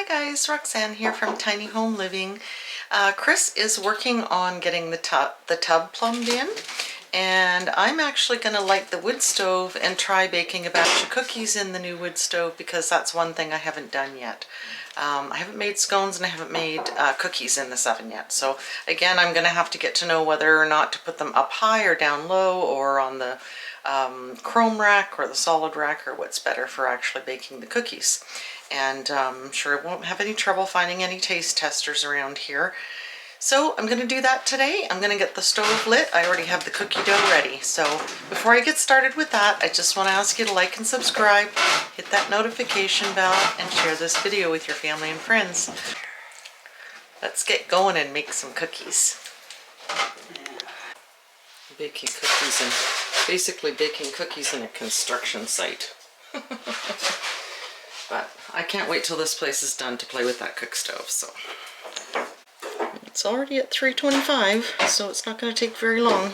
Hi guys, Roxanne here from Tiny Home Living. Chris is working on getting the tub plumbed in, and I'm actually going to light the wood stove and try baking a batch of cookies in the new wood stove because that's one thing I haven't done yet. I haven't made scones and I haven't made cookies in this oven yet. So again, I'm going to have to get to know whether or not to put them up high or down low or on the chrome rack or the solid rack, or what's better for actually baking the cookies. And I'm sure I won't have any trouble finding any taste testers around here. So I'm going to do that today. I'm going to get the stove lit. I already have the cookie dough ready. So before I get started with that, I just want to ask you to like and subscribe, hit that notification bell, and share this video with your family and friends. Let's get going and make some cookies. Baking cookies and basically baking cookies in a construction site. But I can't wait till this place is done to play with that cook stove. So it's already at 3:25, so it's not going to take very long.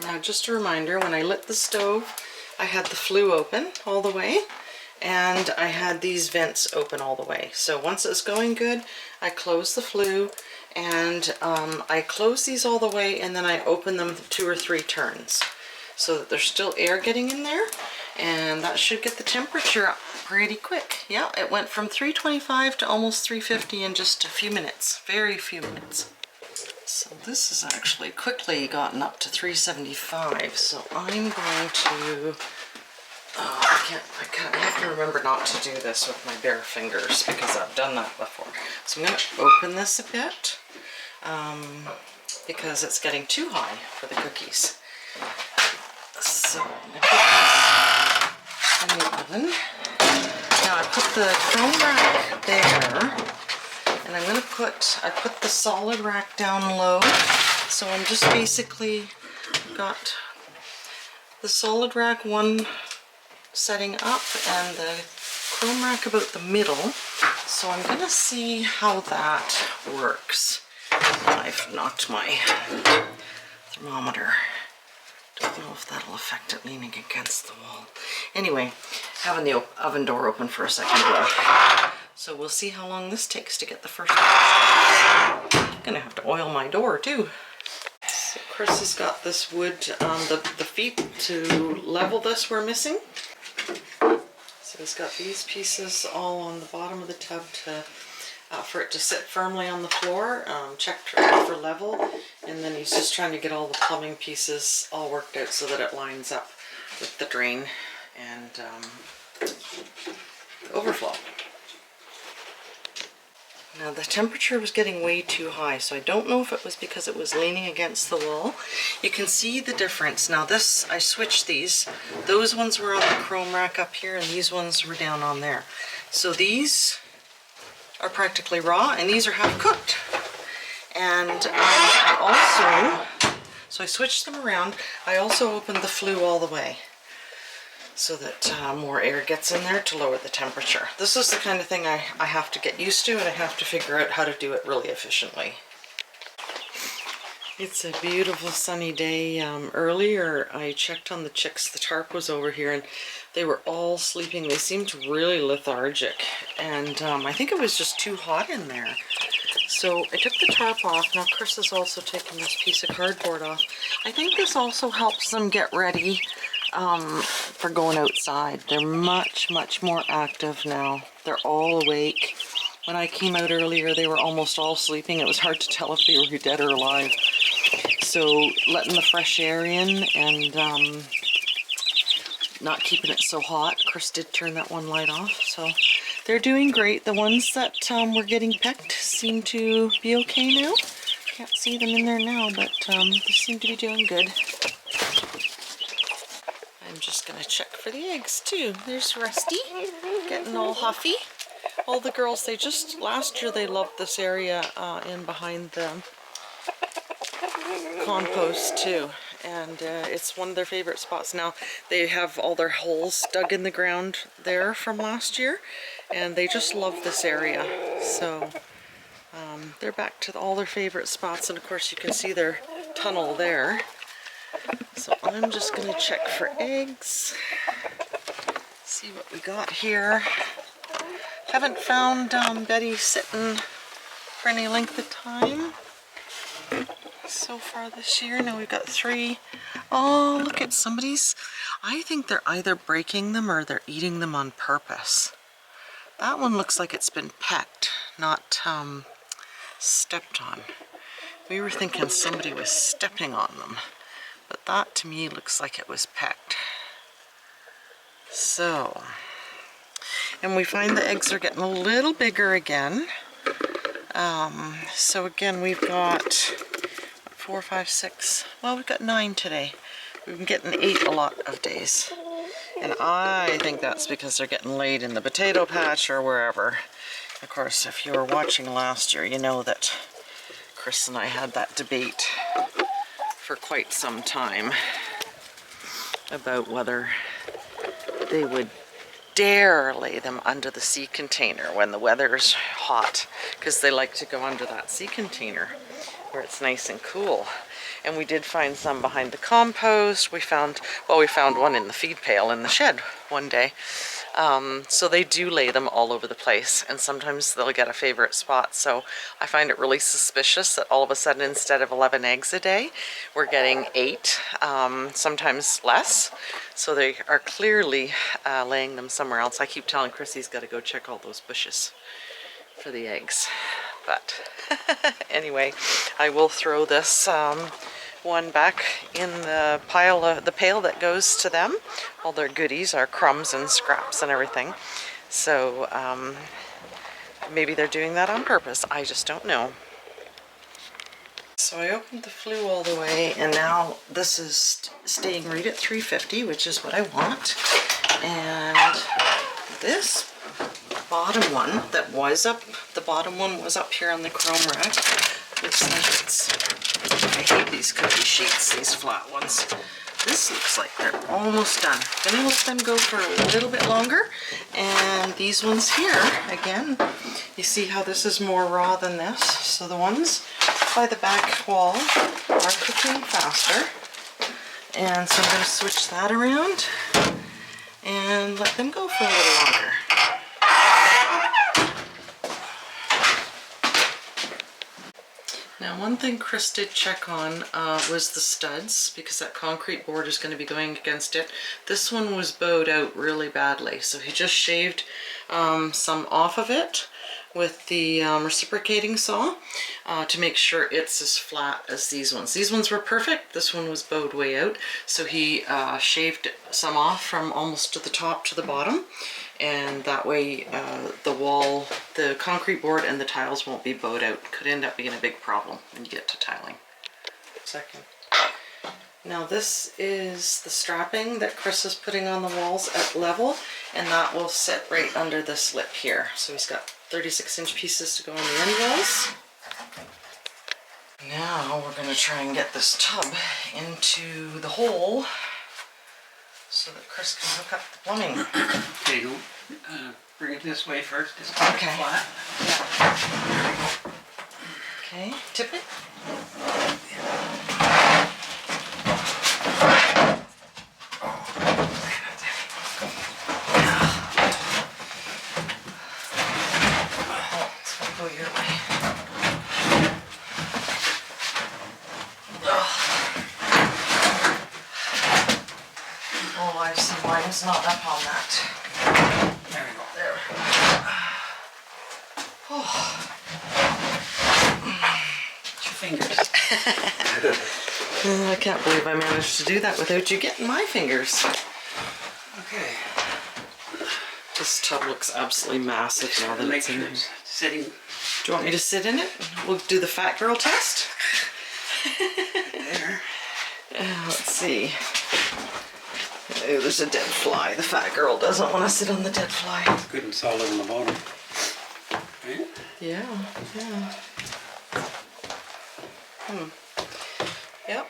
Now just a reminder, when I lit the stove, I had the flue open all the way, and I had these vents open all the way. So once it's going good, I close the flue, and I close these all the way, and then I open them 2 or 3 turns so that there's still air getting in there, and that should get the temperature up pretty quick. Yeah, it went from 325 to almost 350 in just a few minutes, very few minutes. So this has actually quickly gotten up to 375, so I'm going to I have to remember not to do this with my bare fingers because I've done that before. So I'm going to open this a bit because it's getting too high for the cookies. So I'm going to put this in the oven. Now I put the chrome rack there, and I put the solid rack down low. So I'm just basically got the solid rack one setting up and the chrome rack about the middle. So I'm going to see how that works. I've knocked my thermometer. Don't know if that'll affect it leaning against the wall. Anyway, having the oven door open for a second here. So we'll see how long this takes to get the first one. I'm gonna have to oil my door too. So Chris has got this wood, the feet to level this we're missing. So he's got these pieces all on the bottom of the tub to for it to sit firmly on the floor, checked for level, and then he's just trying to get all the plumbing pieces all worked out so that it lines up with the drain and the overflow. Now the temperature was getting way too high, so I don't know if it was because it was leaning against the wall. You can see the difference. Now this, I switched these. Those ones were on the chrome rack up here, and these ones were down on there. So these are practically raw, and these are half cooked. And so I switched them around. I also opened the flue all the way so that more air gets in there to lower the temperature. This is the kind of thing I have to get used to, and I have to figure out how to do it really efficiently. It's a beautiful sunny day. Earlier I checked on the chicks. The tarp was over here and they were all sleeping. They seemed really lethargic, and I think it was just too hot in there. So I took the tarp off. Now Chris has also taken this piece of cardboard off. I think this also helps them get ready for going outside. They're much more active now. They're all awake. When I came out earlier, they were almost all sleeping. It was hard to tell if they were dead or alive. So letting the fresh air in and not keeping it so hot. Chris did turn that one light off, so they're doing great. The ones that were getting pecked seem to be okay now. Can't see them in there now, but they seem to be doing good. I'm just gonna check for the eggs too. There's Rusty, getting all huffy. All the girls, last year they loved this area in behind the compost too, and it's one of their favorite spots. Now they have all their holes dug in the ground there from last year, and they just love this area. So they're back to all their favorite spots, and of course you can see their tunnel there. So I'm just gonna check for eggs, see what we got here. Haven't found Betty sitting for any length of time so far this year. No, we've got 3. Oh, look at somebody's. I think they're either breaking them or they're eating them on purpose. That one looks like it's been pecked, not stepped on. We were thinking somebody was stepping on them, but that to me looks like it was pecked. So, and we find the eggs are getting a little bigger again. So again, we've got 4, 5, 6, well, we've got 9 today. We've been getting 8 a lot of days. And I think that's because they're getting laid in the potato patch or wherever. Of course, if you were watching last year, you know that Chris and I had that debate for quite some time about whether they would dare lay them under the sea container when the weather's hot, because they like to go under that sea container where it's nice and cool. And we did find some behind the compost. We found one in the feed pail in the shed one day. So they do lay them all over the place, and sometimes they'll get a favorite spot. So I find it really suspicious that all of a sudden, instead of 11 eggs a day, we're getting 8, sometimes less. So they are clearly laying them somewhere else. I keep telling Chris he's got to go check all those bushes for the eggs. But anyway, I will throw this one back in the pail that goes to them. All their goodies, our crumbs and scraps and everything. So maybe they're doing that on purpose. I just don't know. So I opened the flue all the way, and now this is staying right at 350, which is what I want. And this bottom one that was up, the bottom one was up here on the chrome rack. Looks like it's, I hate these cookie sheets, these flat ones. This looks like they're almost done. Gonna let them go for a little bit longer. And these ones here, again, you see how this is more raw than this. So the ones by the back wall are cooking faster. And so I'm gonna switch that around and let them go for a little longer. Now, one thing Chris did check on was the studs, because that concrete board is going to be going against it. This one was bowed out really badly, so he just shaved some off of it with the reciprocating saw to make sure it's as flat as these ones. These ones were perfect. This one was bowed way out, so he shaved some off from almost to the top to the bottom, and that way the wall, the concrete board and the tiles won't be bowed out. Could end up being a big problem when you get to tiling. Second. Now this is the strapping that Chris is putting on the walls at level, and that will sit right under this lip here. So he's got 36-inch pieces to go on the end walls. Now we're going to try and get this tub into the hole so that Chris can hook up the plumbing. Okay, go. Bring it this way first. Just Okay. Flat. Yeah. Okay, tip it. Mine's not up on that. There we go. There. Oh. Your fingers. I can't believe I managed to do that without you getting my fingers. Okay. This tub looks absolutely massive now that it's in. Sitting. Do you want me to sit in it? We'll do the fat girl test. There. Let's see. Oh, there's a dead fly. The fat girl doesn't want to sit on the dead fly. It's good and solid on the bottom. Right? Yeah, yeah. Yep.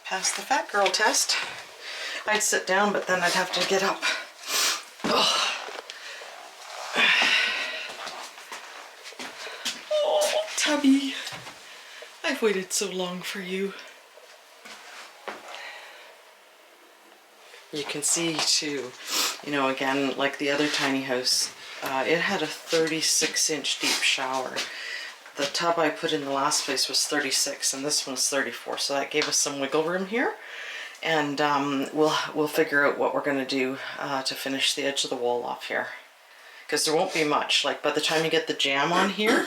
Passed the fat girl test. I'd sit down, but then I'd have to get up. Oh, oh Tubby. I've waited so long for you. You can see too, you know, again, like the other tiny house, It had a 36-inch deep shower. The tub I put in the last place was 36 and this one's 34, so that gave us some wiggle room here. And we'll figure out what we're going to do to finish the edge of the wall off here. Because there won't be much. Like by the time you get the jamb on here,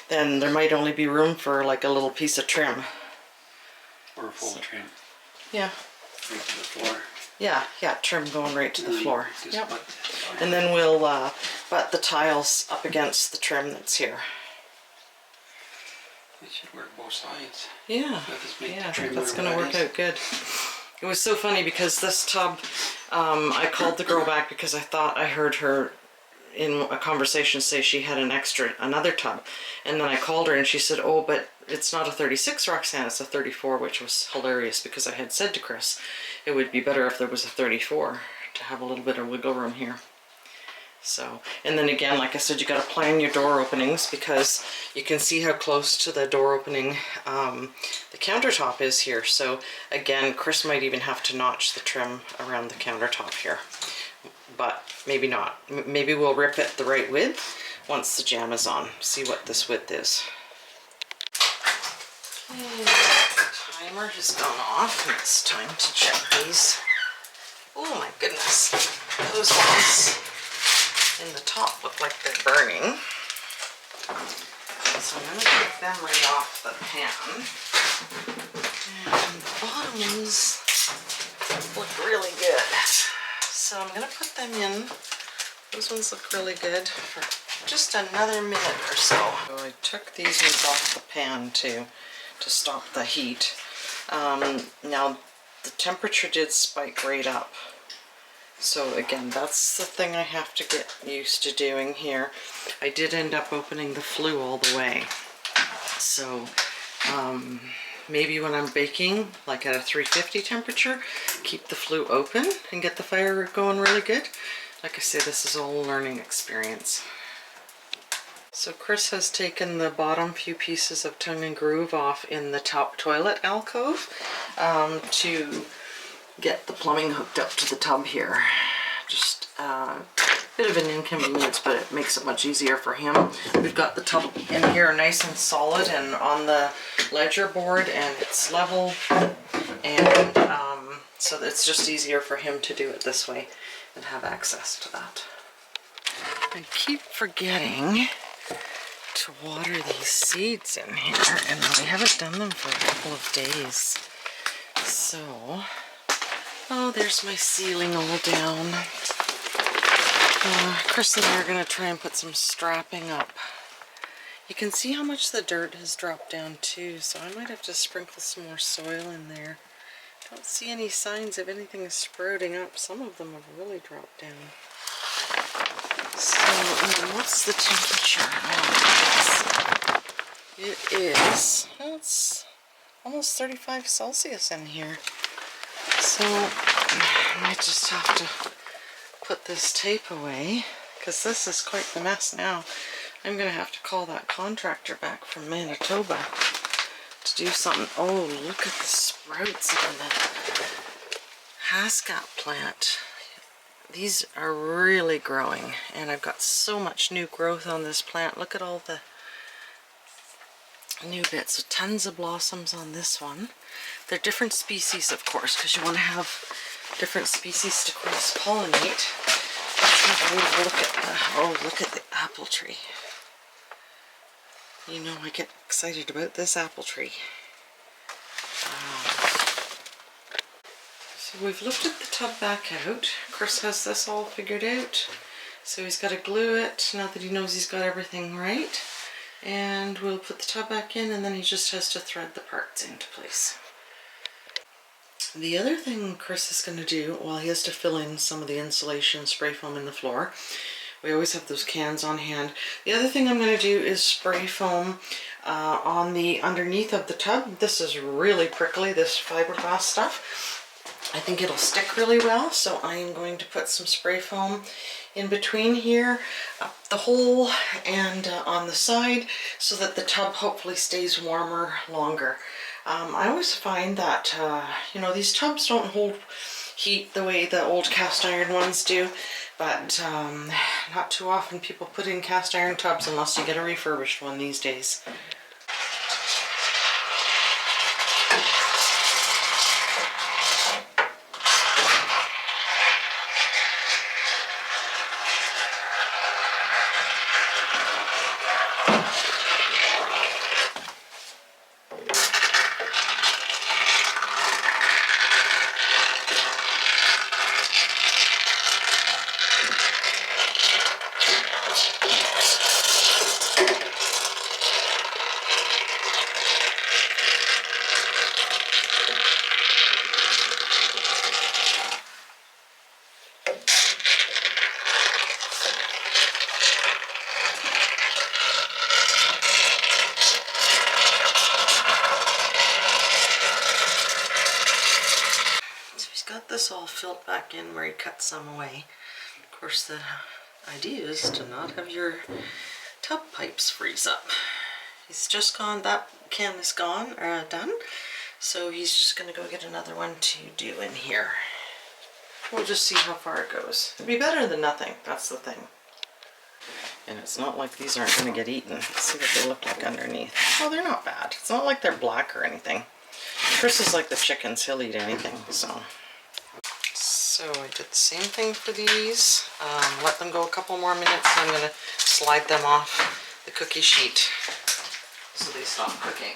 then there might only be room for like a little piece of trim. Or a full trim. Yeah. Right to the floor. Yeah, trim going right to the floor. Just Yep. put- And then we'll butt the tiles up against the trim that's here. It should work both sides. Yeah, Just make the yeah, trim that's where going to that work is. out good. It was so funny because this tub, I called the girl back because I thought I heard her in a conversation say she had another tub. And then I called her and she said, oh, but it's not a 36, Roxanne, it's a 34, which was hilarious because I had said to Chris it would be better if there was a 34 to have a little bit of wiggle room here. So, and then again, like I said, you got to plan your door openings because you can see how close to the door opening the countertop is here. So again, Chris might even have to notch the trim around the countertop here, but maybe not. Maybe we'll rip it the right width once the jamb is on. See what this width is. Okay, the timer has gone off and it's time to check these. Oh my goodness, those ones in the top look like they're burning. So I'm going to take them right off the pan. And the bottoms look really good. So I'm going to put them in. Those ones look really good for just another minute or so. So I took these ones off the pan to stop the heat. Now the temperature did spike right up. So again, that's the thing I have to get used to doing here. I did end up opening the flue all the way. So maybe when I'm baking, like at a 350 temperature, keep the flue open and get the fire going really good. Like I say, this is all a learning experience. So Chris has taken the bottom few pieces of tongue and groove off in the top toilet alcove to get the plumbing hooked up to the tub here. Just a bit of an inconvenience, but it makes it much easier for him. We've got the tub in here nice and solid and on the ledger board, and it's level, and so it's just easier for him to do it this way and have access to that. I keep forgetting to water these seeds in here, and I haven't done them for a couple of days. So, oh, there's my ceiling all down. Chris and I are going to try and put some strapping up. You can see how much the dirt has dropped down too, so I might have to sprinkle some more soil in there. Don't see any signs of anything sprouting up. Some of them have really dropped down. So, what's the temperature on this? It is, it's almost 35 Celsius in here. So, I might just have to put this tape away, because this is quite the mess now. I'm going to have to call that contractor back from Manitoba to do something. Oh, look at the sprouts in the Hascat plant. These are really growing, and I've got so much new growth on this plant. Look at all the new bits. So tons of blossoms on this one. They're different species, of course, because you want to have different species to cross-pollinate. Let's have a little look at look at the apple tree. You know, I get excited about this apple tree. So we've lifted the tub back out. Chris has this all figured out. So he's got to glue it now that he knows he's got everything right. And we'll put the tub back in, and then he just has to thread the parts into place. The other thing Chris is going to do, well, he has to fill in some of the insulation spray foam in the floor. We always have those cans on hand. The other thing I'm going to do is spray foam on the underneath of the tub. This is really prickly, this fiberglass stuff. I think it'll stick really well, so I am going to put some spray foam in between here, up the hole, and on the side, so that the tub hopefully stays warmer longer. I always find that, you know, these tubs don't hold heat the way the old cast iron ones do, but not too often people put in cast iron tubs unless you get a refurbished one these days. Got this all filled back in where he cut some away. Of course, the idea is to not have your tub pipes freeze up. He's just gone, that can is gone, done, so he's just going to go get another one to do in here. We'll just see how far it goes. It'd be better than nothing, that's the thing. And it's not like these aren't going to get eaten. Let's see what they look like underneath. Oh, they're not bad. It's not like they're black or anything. Chris is like the chickens, he'll eat anything, so. So I did the same thing for these. Let them go a couple more minutes and I'm going to slide them off the cookie sheet so they stop cooking.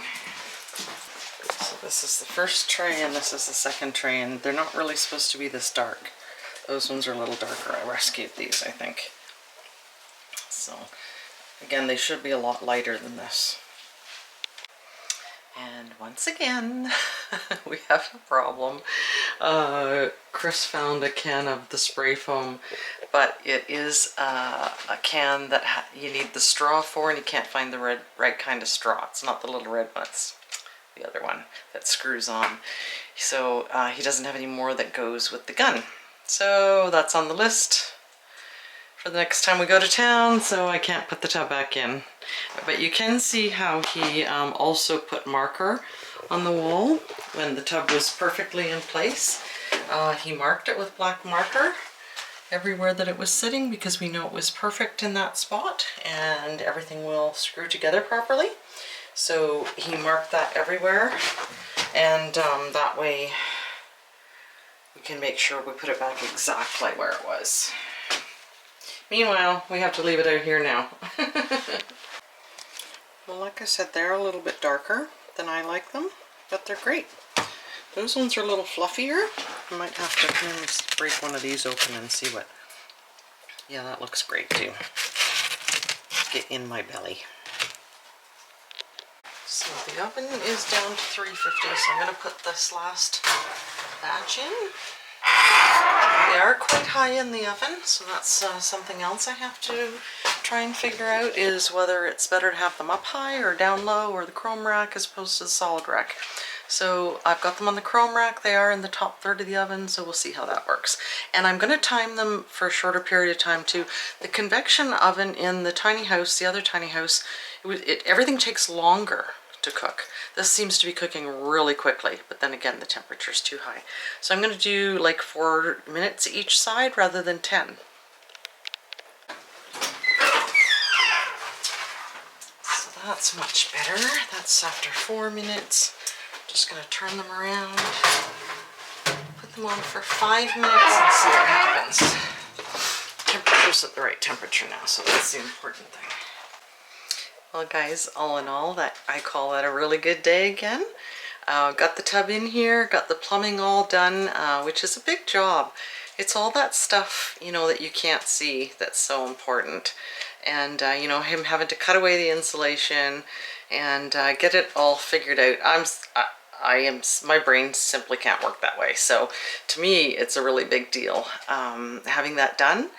So this is the first tray and this is the second tray, and they're not really supposed to be this dark. Those ones are a little darker. I rescued these, I think. So again, they should be a lot lighter than this. And once again, we have a problem. Chris found a can of the spray foam, but it is a can that you need the straw for, and you can't find the right kind of straw. It's not the little red one, it's the other one that screws on. So he doesn't have any more that goes with the gun. So that's on the list for the next time we go to town, so I can't put the tub back in. But you can see how he also put marker on the wall when the tub was perfectly in place. He marked it with black marker everywhere that it was sitting because we know it was perfect in that spot and everything will screw together properly. So he marked that everywhere, and that way we can make sure we put it back exactly where it was. Meanwhile, we have to leave it out here now. Well, like I said, they're a little bit darker than I like them, but they're great. Those ones are a little fluffier. I might have to break one of these open and see what... Yeah, that looks great too. Get in my belly. So the oven is down to 350, so I'm going to put this last batch in. They are quite high in the oven, so that's something else I have to try and figure out, is whether it's better to have them up high or down low, or the chrome rack as opposed to the solid rack. So I've got them on the chrome rack. They are in the top third of the oven, so we'll see how that works. And I'm going to time them for a shorter period of time too. The convection oven in the tiny house, the other tiny house, everything takes longer to cook. This seems to be cooking really quickly, but then again the temperature is too high. So I'm going to do like 4 minutes each side rather than 10. So that's much better. That's after 4 minutes. Just going to turn them around, put them on for 5 minutes and see what happens. Temperature's at the right temperature now, so that's the important thing. Well guys, all in all, I call that a really good day again. Got the tub in here, got the plumbing all done, which is a big job. It's all that stuff, you know, that you can't see that's so important. And, you know, him having to cut away the insulation and get it all figured out. My brain simply can't work that way. So to me, it's a really big deal having that done.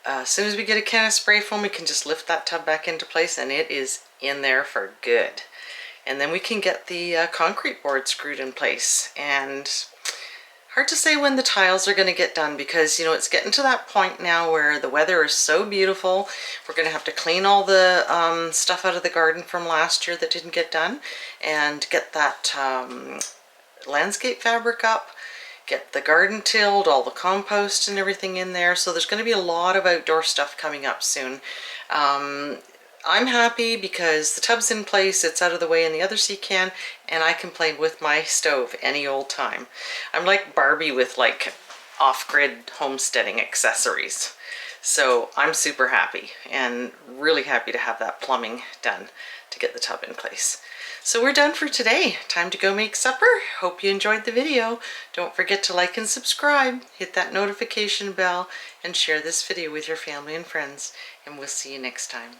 As soon as we get a can of spray foam, we can just lift that tub back into place and it is in there for good. And then we can get the concrete board screwed in place. And hard to say when the tiles are going to get done because, you know, it's getting to that point now where the weather is so beautiful. We're going to have to clean all the stuff out of the garden from last year that didn't get done and get that landscape fabric up, get the garden tilled, all the compost and everything in there. So there's going to be a lot of outdoor stuff coming up soon. I'm happy because the tub's in place, it's out of the way in the other sea can, and I can play with my stove any old time. I'm like Barbie with like off-grid homesteading accessories. So I'm super happy and really happy to have that plumbing done to get the tub in place. So we're done for today. Time to go make supper. Hope you enjoyed the video. Don't forget to like and subscribe, hit that notification bell, and share this video with your family and friends. And we'll see you next time.